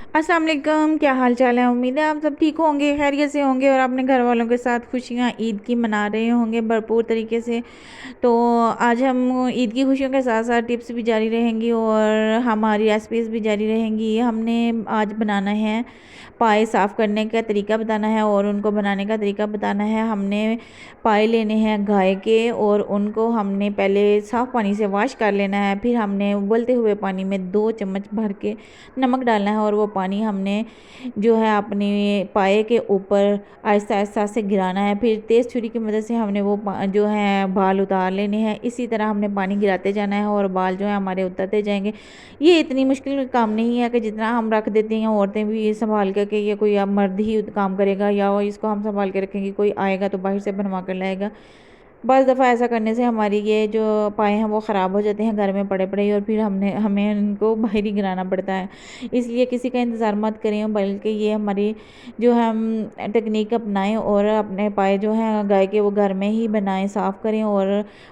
अस्सलाम वालेकुम, क्या हाल चाल है। उम्मीद है आप सब ठीक होंगे, खैरियत से होंगे और अपने घर वालों के साथ खुशियाँ ईद की मना रहे होंगे भरपूर तरीके से। तो आज हम ईद की खुशियों के साथ साथ टिप्स भी जारी रहेंगी और हमारी रेसिपीज़ भी जारी रहेंगी। हमने आज बनाना है पाए, साफ़ करने का तरीका बताना है और उनको बनाने का तरीका बताना है। हमने पाए लेने हैं गाय के और उनको हमने पहले साफ़ पानी से वॉश कर लेना है। फिर हमने उबलते हुए पानी में 2 चम्मच भर के नमक डालना है और वो पानी हमने जो है अपने पाए के ऊपर आहिस्ता आहिस्ता से गिराना है। फिर तेज़ छुरी की मदद से हमने वो जो है बाल उतार लेने हैं। इसी तरह हमने पानी गिराते जाना है और बाल जो है हमारे उतरते जाएंगे। ये इतनी मुश्किल काम नहीं है कि जितना हम रख देते हैं औरतें भी ये संभाल करके, ये कोई अब मर्द ही काम करेगा या इसको हम संभाल के रखेंगे, कोई आएगा तो बाहर से बनवा कर लाएगा। बस दफ़ा ऐसा करने से हमारी ये जो पाए हैं वो ख़राब हो जाते हैं घर में पड़े पड़े ही, और फिर हमें उनको बाहर ही गिराना पड़ता है। इसलिए किसी का इंतज़ार मत करें, बल्कि ये हमारी जो हम टेक्निक अपनाएं और अपने पाए जो हैं गाय के वो घर में ही बनाएं, साफ़ करें और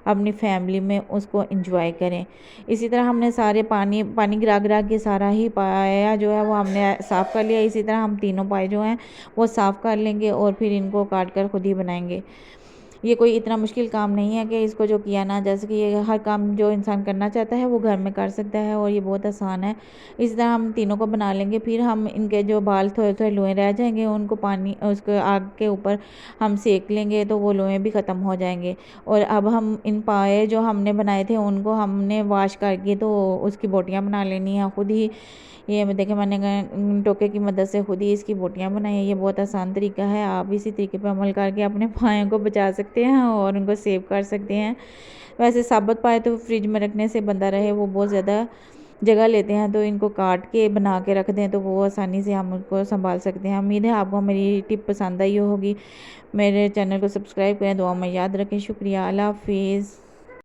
अपनी फैमिली में उसको इंजॉय करें। इसी तरह हमने सारे पानी पानी गिरा गिरा के सारा ही पाया जो है वो हमने साफ़ कर लिया। इसी तरह हम तीनों पाए जो हैं वो साफ़ कर लेंगे और फिर इनको काट कर खुद ही बनाएंगे। ये कोई इतना मुश्किल काम नहीं है कि इसको जो किया ना जा सके। ये हर काम जो इंसान करना चाहता है वो घर में कर सकता है और ये बहुत आसान है। इस तरह हम तीनों को बना लेंगे। फिर हम इनके जो बाल थोड़े थोड़े लोए रह जाएंगे उनको पानी उसको आग के ऊपर हम सेक लेंगे तो वो लोए भी ख़त्म हो जाएंगे। और अब हम इन पाए जो हमने बनाए थे उनको हमने वॉश करके तो उसकी बोटियाँ बना लेनी है खुद ही। ये मैं देखे मैंने टोके की मदद से खुद ही इसकी बोटियाँ बनाई हैं। ये बहुत आसान तरीका है, आप इसी तरीके पर अमल करके अपने पायों को बचा सकते हैं और उनको सेव कर सकते हैं। वैसे साबुत पाए तो फ्रिज में रखने से बंदा रहे, वो बहुत ज़्यादा जगह लेते हैं, तो इनको काट के बना के रख दें तो वो आसानी से हम उनको संभाल सकते हैं। उम्मीद है आपको मेरी टिप पसंद आई होगी। मेरे चैनल को सब्सक्राइब करें, दुआ में याद रखें। शुक्रिया, अल्लाह हाफिज़।